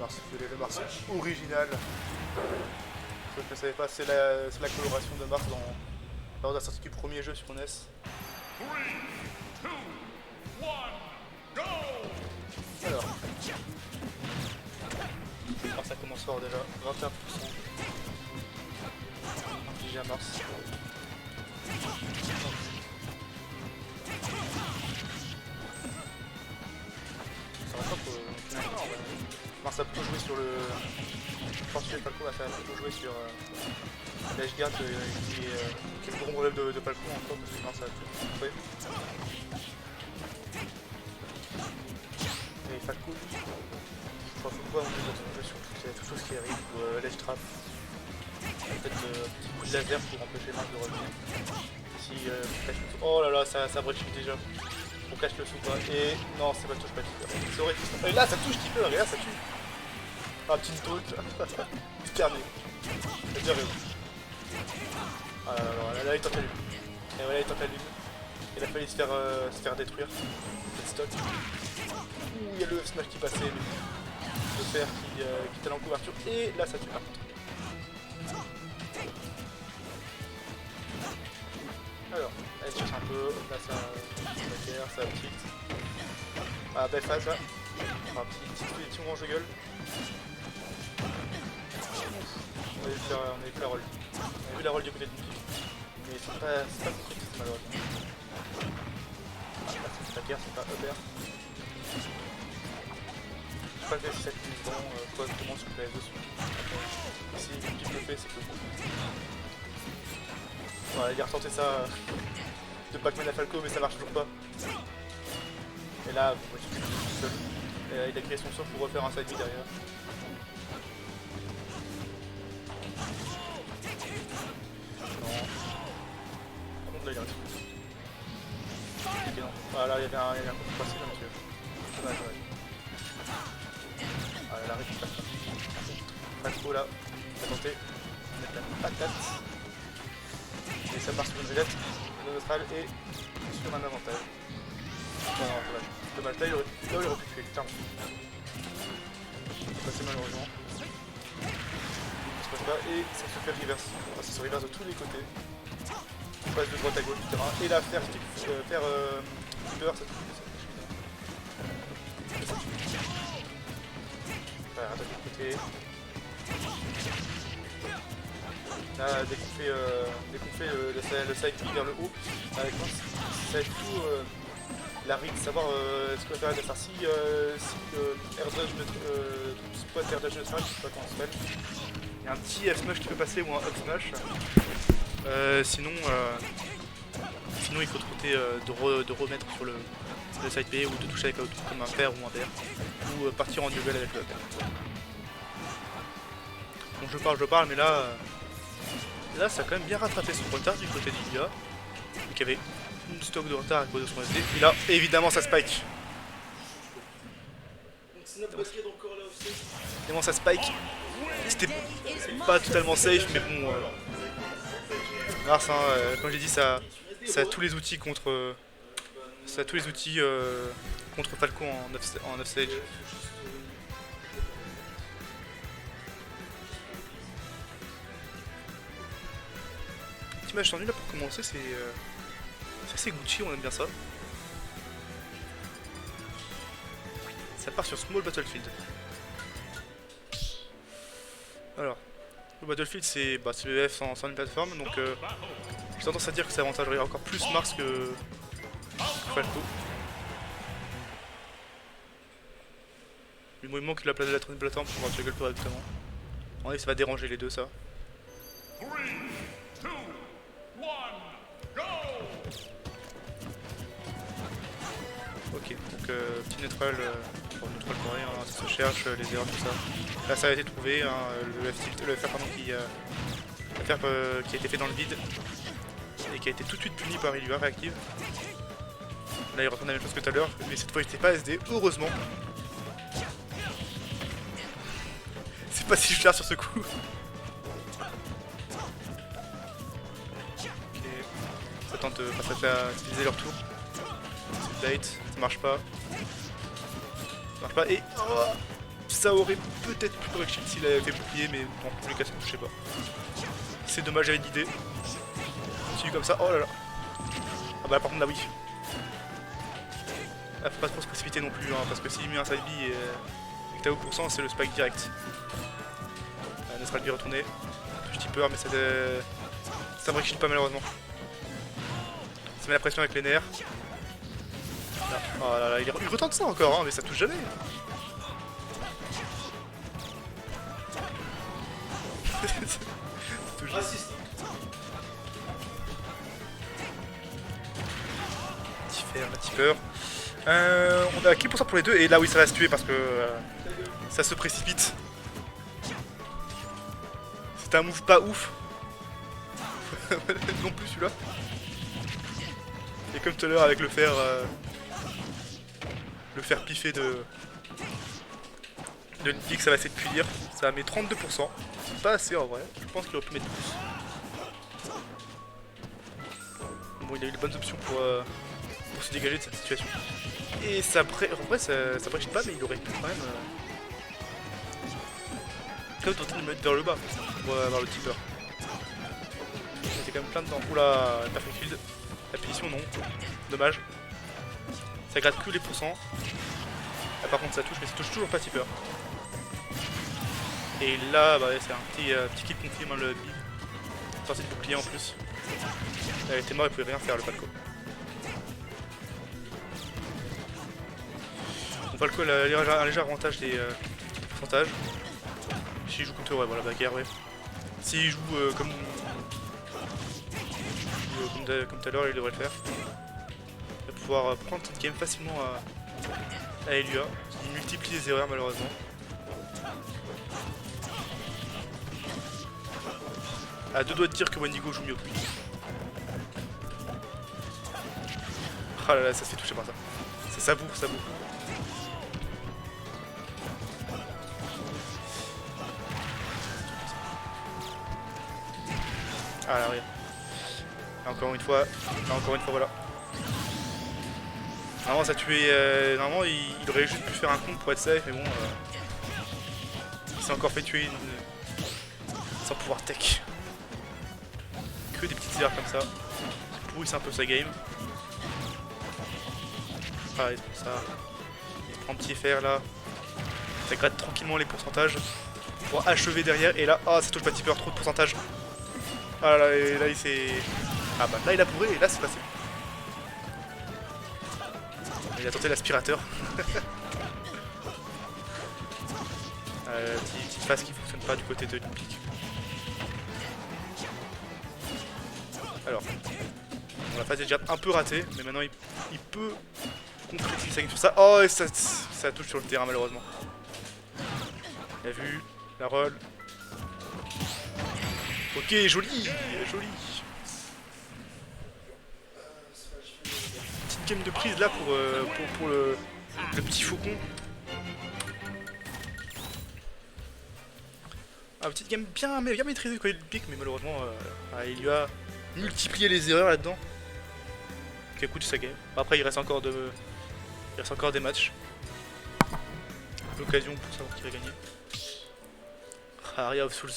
Mars violet, le Mars original. Ce que je ne savais pas, c'est la coloration de Mars lors de la sortie du premier jeu sur NES. 3, 2, 1, go! Alors ça commence fort déjà, 21%. Infligé à Mars. Ça va pas pour Mars a plutôt joué sur le... Fortuné Falco a plutôt joué sur l'Ashguard qui est le gros relève de Falco encore, parce que Mars a tout fait. Et Falco, faut pas on peut sur tout ce qui arrive, ou l'Edge Trap. Peut-être petit coup de laser pour empêcher Mars de revenir. Si on cache le sous. Oh là là, ça breach déjà. On cache le sous pas. Et non, ça va touche pas Keeper. Ça aurait été... Et là ça touche Keeper, et là ça tue. Ah, petite taunt. Super nul. C'est bien réussi. Ah là il tente la lune. Et voilà, il tente la lune. Il a failli se faire détruire. Cette stock. Ouh, il y a le smash qui passait, le fer qui était en couverture. Et là ça tue par contre. Alors, elle cherche un peu, là ça tilt. Ah belle phase là. Ah, petite position en jeu gueule. On a vu la roll. On a vu la roll du côté de Mickey. Mais c'est pas concrétisé malheureusement. Ah là c'est la guerre, c'est pas Hubert. Je sais pas si ça finit bon, quoi comment sur PS2 si Mickey le fait c'est que bon. Voilà, il a retenté ça de Pac-Man à Falco mais ça marche toujours pas. Et là, bon, il est tout seul. Il a créé son sort pour refaire un side B derrière. Non. Par contre là il y a un petit coup. Ok non. Ah là il y avait un coup de passé là monsieur. Dommage ouais. Ah là la récupère pas. Falco là, il a tenté de mettre la patate. Et ça part sur une vedette, une austral et sur un avantage. Non, non, dommage. Dommage, là il aurait pu tuer, clairement. C'est passé malheureusement. Il se passe pas et ça se fait reverse. Enfin, ça se reverse de tous les côtés. On passe de droite à gauche du terrain. Et là, faire Keeper, ça tue. Ouais, attaque de côté. Là, dès qu'on fait le side B vers le haut, avec moi, ça va être tout la ride, savoir ce qu'on va faire l'adversaire. Si air dodge spot air dodge neutral, je sais pas comment ça s'appelle. Il y a un petit F smash qui peut passer ou un up smash. Sinon il faut tenter de remettre sur le side B ou de toucher avec l'autre comme un pair ou un pair. Ou partir en duel avec le pair. Bon je parle mais là ça a quand même bien rattrapé son retard du côté d'Ilia, qui avait une stock de retard à cause de son SD. Et là, évidemment, ça spike. Évidemment, ça spike. C'était pas totalement safe, mais bon. Mars, hein, comme j'ai dit, ça a tous les outils contre. Ça a tous les outils contre Falco en offstage. Image tendue là pour commencer, c'est assez Gucci, on aime bien ça. Ça part sur Small Battlefield. Alors, le Battlefield c'est le F sans une plateforme, donc j'ai tendance à dire que ça avantagerait encore plus Mars que Falco. Du moment qu'il a placé la plateforme pour pouvoir juggle correctement. En vrai, ça va déranger les deux ça. 3, 2, 1, go! Ok, donc petit neutral coréen, hein, ça se cherche, les erreurs, tout ça. Là ça a été trouvé, hein, le FR pardon, qui a été fait dans le vide et qui a été tout de suite puni par Ilua réactive. Là il retourne la même chose que tout à l'heure, mais cette fois il n'était pas SD, heureusement. C'est pas si cher sur ce coup. Ok, ça tente à utiliser leur tour. C'est bait, ça marche pas. Ça marche pas et... Oh, Ça aurait peut-être pu corriger s'il avait fait bouclier, mais dans tous les cas ça ne touchait pas. C'est dommage, j'avais une idée. Continue comme ça, oh là là. Ah bah par contre là oui. Ah, faut pas trop se précipiter non plus, hein, parce que s'il met un side B et que t'as haut pourcent, c'est le spike direct. Neutral B retourné. Un petit peur, mais ça me réchine pas malheureusement. Ça met la pression avec les nerfs. Là. Oh là là, il retente ça encore, hein, mais ça touche jamais. Raciste. Petit peur. On a qui pour ça pour les deux, et là oui ça va se tuer parce que ça se précipite. C'est un move pas ouf. Non plus celui-là. Et comme tout à l'heure avec le fer piffer de Nick, ça va essayer de punir. Ça met 32%. C'est pas assez en vrai. Je pense qu'il aurait pu mettre plus. Bon, il a eu les bonnes options pour se dégager de cette situation. Et ça en vrai ça prêche pas, mais il aurait pu quand même tenter de le mettre vers le bas pour avoir le tipper. Il était quand même plein dedans. Oula, perfect field. La punition non. Dommage. Ça gratte que les pourcents. Là, par contre ça touche, mais ça touche toujours pas tipper. Et là bah, c'est un petit kill confirme hein, le big. Sortie de bouclier en plus. Elle était mort, il pouvait rien faire le Falco. Bon, Falco a un léger avantage des pourcentages. S'il joue contre ouais, voilà, bagarre, ouais. S'il joue comme tout à l'heure, il devrait le faire. Il va pouvoir prendre cette game facilement à Elua. Il multiplie les erreurs malheureusement. À deux doigts de dire que Wendigo joue mieux que lui. Ah là là, ça se fait toucher par ça. C'est ça bouffe, ça bouffe. Ah là, regarde. Encore une fois, voilà. Normalement, ça tuait. Normalement, il aurait juste pu faire un compte pour être safe, mais bon. Il s'est encore fait tuer sans pouvoir tech. Que des petites erreurs comme ça. Qui pourrissent un peu sa game. Ah, et ça. Il prend un petit fer là. Ça gratte tranquillement les pourcentages. Pour achever derrière. Et là, ah, ça touche pas tipper, trop de pourcentage. Ah là, et là il s'est. Ah bah là il a bourré et là c'est passé. Il a tenté l'aspirateur. Petite phase qui fonctionne pas du côté de l'Olympique. Alors, bon, la phase est déjà un peu ratée, mais maintenant il peut concrétiser sa game sur ça. Oh, et ça touche sur le terrain malheureusement. Il a vu la roll. Ok, joli, joli. Petite game de prise là pour le petit faucon. Ah, petite game bien maîtrisée du côté du pic, mais malheureusement il lui a multiplié les erreurs là-dedans. Qui coûte sa game. Après il reste encore des matchs. L'occasion pour savoir qui va gagner. Aria of Souls.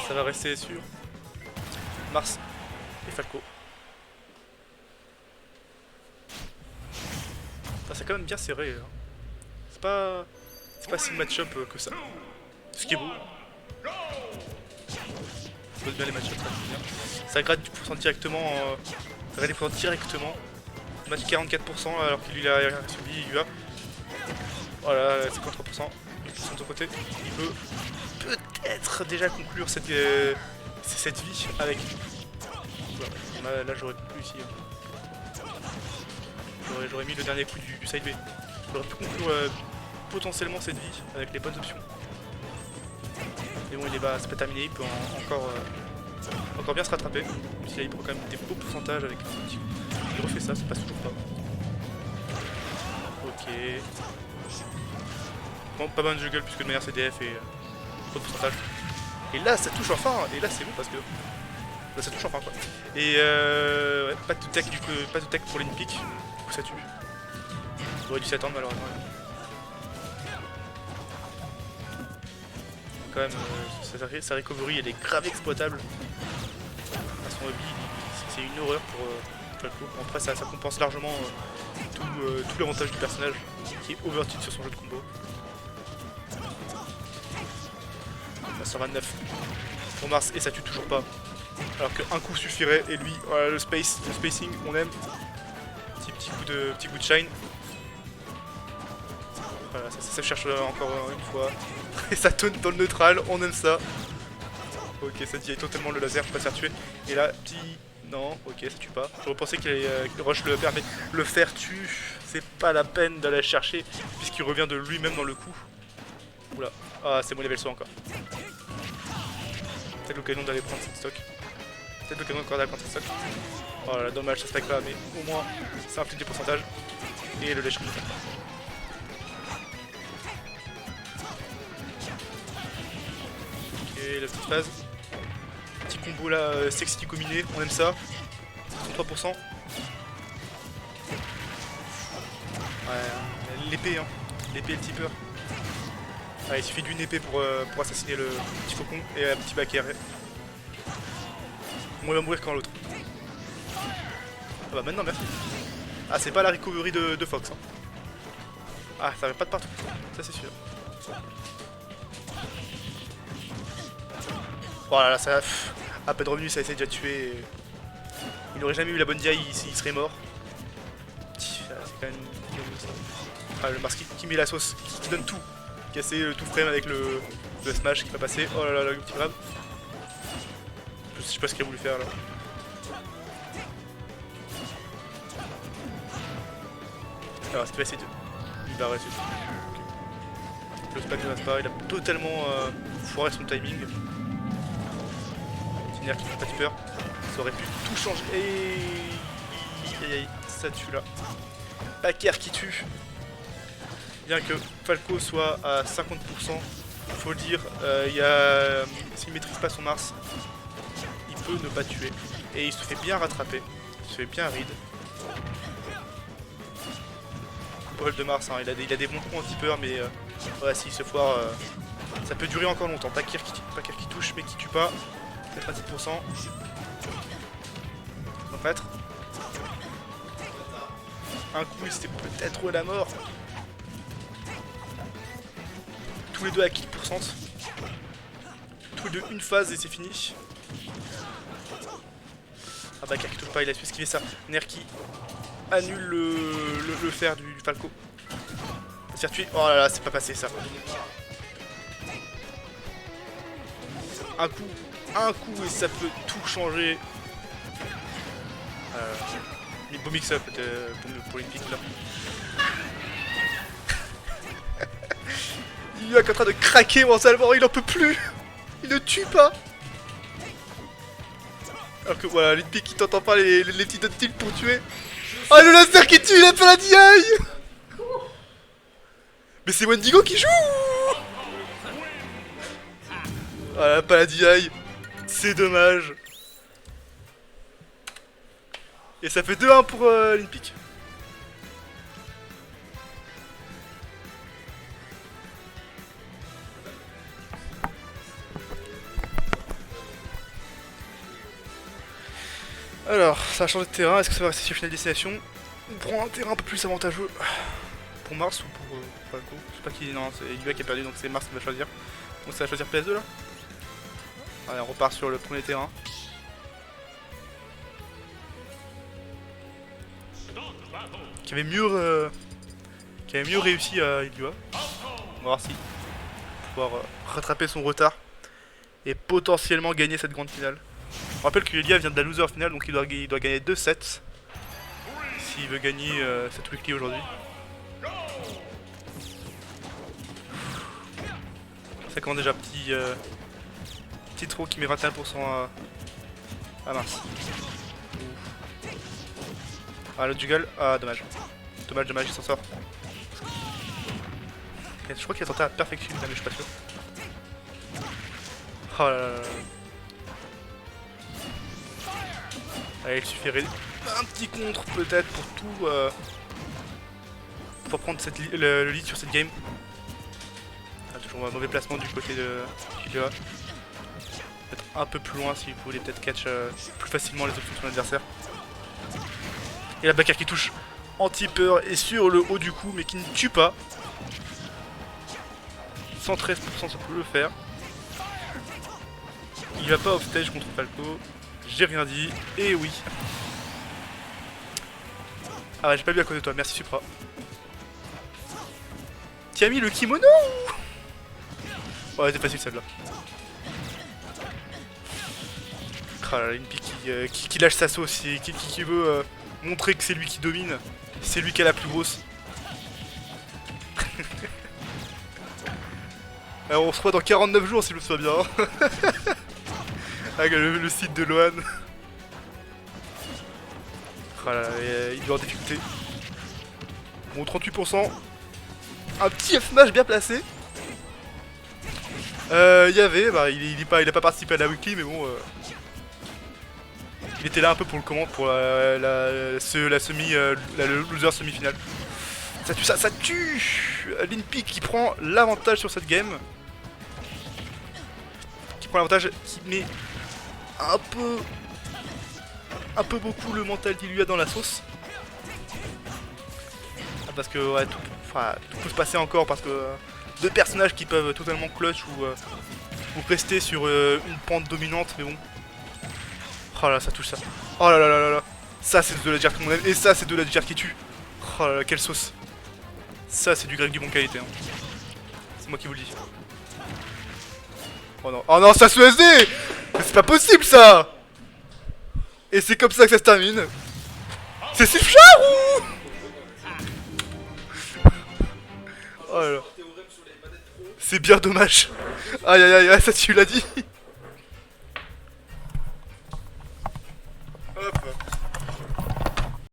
Ça va rester sur Mars et Falco. Ah, c'est quand même bien serré. Hein. C'est pas si match-up que ça. Ce qui est beau. Je pose bien les match-up, ça gratte du pourcent directement. Ça gratte des pourcents directement. Match 44% alors qu'il lui a subi, il lui a. Voilà, 53%. 8% de son côté. Il peut peut-être déjà conclure cette vie avec. Là j'aurais pu ici. J'aurais mis le dernier coup du side B. J'aurais pu conclure potentiellement cette vie avec les bonnes options. Mais bon, il est bas, c'est pas terminé, il peut encore bien se rattraper. Même si là il prend quand même des beaux pourcentages avec un petit coup. Il refait ça passe toujours pas. Ok. Bon, pas bonne juggle puisque de manière CDF et trop de pourcentage. Et là ça touche enfin, et là c'est bon parce que. Là ça touche enfin quoi. Et ouais, pas de tech du coup, pas de tech pour l'Olympique, du coup ça tue. J'aurais dû s'attendre malheureusement. Quand même, sa recovery elle est grave exploitable. À son hobby, c'est une horreur pour Falco. Après ça compense largement tout l'avantage du personnage qui est overtune sur son jeu de combo. 129 pour Mars et ça tue toujours pas. Alors qu'un coup suffirait et lui, voilà, le spacing, on aime. Petit coup de shine. Voilà, ça cherche encore une fois. Et ça tonne dans le neutral, on aime ça. Ok, ça dit totalement le laser pour pas se faire tuer. Et là, petit... Non, ok, ça tue pas. J'aurais pensé qu'il rush le faire, mais le faire tue, c'est pas la peine d'aller chercher, puisqu'il revient de lui-même dans le coup. Oula, ah c'est bon level saut encore. Peut-être l'occasion d'aller prendre cette stock. Peut-être l'occasion encore d'aller prendre cette stock. Oh là, dommage, ça stack pas, mais au moins, ça inflige des pourcentages. Et le lèche. Ok, la petite phase. Petit combo là, sexy combiné, on aime ça. 3%. Ouais, l'épée, hein. L'épée et le tipeur. Ah, il suffit d'une épée pour assassiner le petit faucon et un petit backer. Moi, il va mourir quand l'autre. Ah bah maintenant, merci. Ah, c'est pas la recovery de Fox. Hein. Ah, ça va pas de partout. Ça, c'est sûr. Voilà, là, ça. À peine revenu, ça essaie déjà de tuer. Il aurait jamais eu la bonne DI, il serait mort. C'est quand même. Ah, le Mars qui met la sauce, qui donne tout. Casser le tout frame avec le smash qui va passer. Oh là là, le petit grab. Je sais pas ce qu'il a voulu faire là. Alors, est-ce qu'il va essayer de. Il va réussir. Okay. Le spam ne reste pas, il a totalement foiré son timing. Tiner qui fait pas de peur. Ça aurait pu tout changer. Et. Aïe, ça tue là. Backer qui tue. Bien que Falco soit à 50%, faut le dire, s'il maîtrise pas son Mars, il peut ne pas tuer. Et il se fait bien rattraper, il se fait bien ride. Paul de Mars, hein, il a des bons coups anti-peur, mais ouais, s'il se foire, ça peut durer encore longtemps. Pakir qui touche, mais qui tue pas, 90%. En fait, un coup, c'était peut-être la mort. Tous les deux à kill %. Tous les deux une phase et c'est fini. Ah bah qui touche pas, il a su esquiver ça. Ner qui annule le fer du Falco. Il va se faire tuer. Oh là là, c'est pas passé ça. Un coup et ça peut tout changer. Les beaux mix-up pour l'Olympique là. Il est en train de craquer mentalement, il en peut plus. Il ne tue pas. Alors que voilà, l'Olympique qui t'entend pas les petits dots pour tuer. Ah, le laser qui tue, il a pas la DI. Mais c'est Wendigo qui joue. Voilà, pas la DI. C'est dommage. Et ça fait 2-1 pour l'Olympique. Alors, ça a changé de terrain, est-ce que ça va rester sur Final Destination? On prend un terrain un peu plus avantageux pour Mars ou pour Falco? Je sais pas qui. Non, c'est Yua qui a perdu donc c'est Mars qui va choisir. Donc ça va choisir PS2 là. Allez, on repart sur le premier terrain. Qui avait mieux réussi à Yua. On va voir si pouvoir rattraper son retard et potentiellement gagner cette grande finale. On rappelle que Elia vient de la loser finale, donc il doit gagner 2 sets s'il veut gagner cette weekly aujourd'hui. Ça commence déjà, petit trou qui met 21% à Mars. Ah, le Juggle, ah dommage. Dommage, il s'en sort. Je crois qu'il a tenté à perfection, mais je suis pas sûr. Oh là là là. Allez, il suffirait un petit contre peut-être pour pour prendre le lead sur cette game. Ah, toujours un mauvais placement du côté de Killua. Peut-être un peu plus loin si vous voulez peut-être catch plus facilement les options de son adversaire. Et la backer qui touche anti-peur et sur le haut du coup mais qui ne tue pas. 113% ça peut le faire. Il va pas off stage contre Falco. J'ai rien dit. Et oui. Ah ouais, j'ai pas vu à côté de toi, merci Supra. Tu as mis le kimono ou... Ouais, c'est facile celle-là. Ah là, Linpi qui lâche sa sauce et qui veut montrer que c'est lui qui domine. C'est lui qui a la plus grosse. Alors on se voit dans 49 jours si je me souviens bien. Avec le site de Lohan. Voilà, il doit en difficulté. Bon, 38%. Un petit F-smash bien placé. Il y avait, bah, il a pas participé à la weekly, mais bon. Il était là un peu pour le comment, pour la loser semi-finale. Ça tue, ça tue. Linpi qui prend l'avantage sur cette game. Qui prend l'avantage, qui met un peu beaucoup le mental qu'il lui a dans la sauce. Parce que ouais, tout peut se passer encore parce que deux personnages qui peuvent totalement clutch ou rester sur une pente dominante, mais bon. Oh là, ça touche ça. Oh là là là là là. Ça c'est de la gire qu'on aime et ça c'est de la gire qui tue. Oh là là, quelle sauce. Ça c'est du grec du bon qualité. Hein. C'est moi qui vous le dis. Oh non, ça se SD. C'est pas possible ça. Et c'est comme ça que ça se termine. C'est Sifchar ou... Oh là là. C'est bien dommage. Aïe aïe aïe, ça tu l'as dit.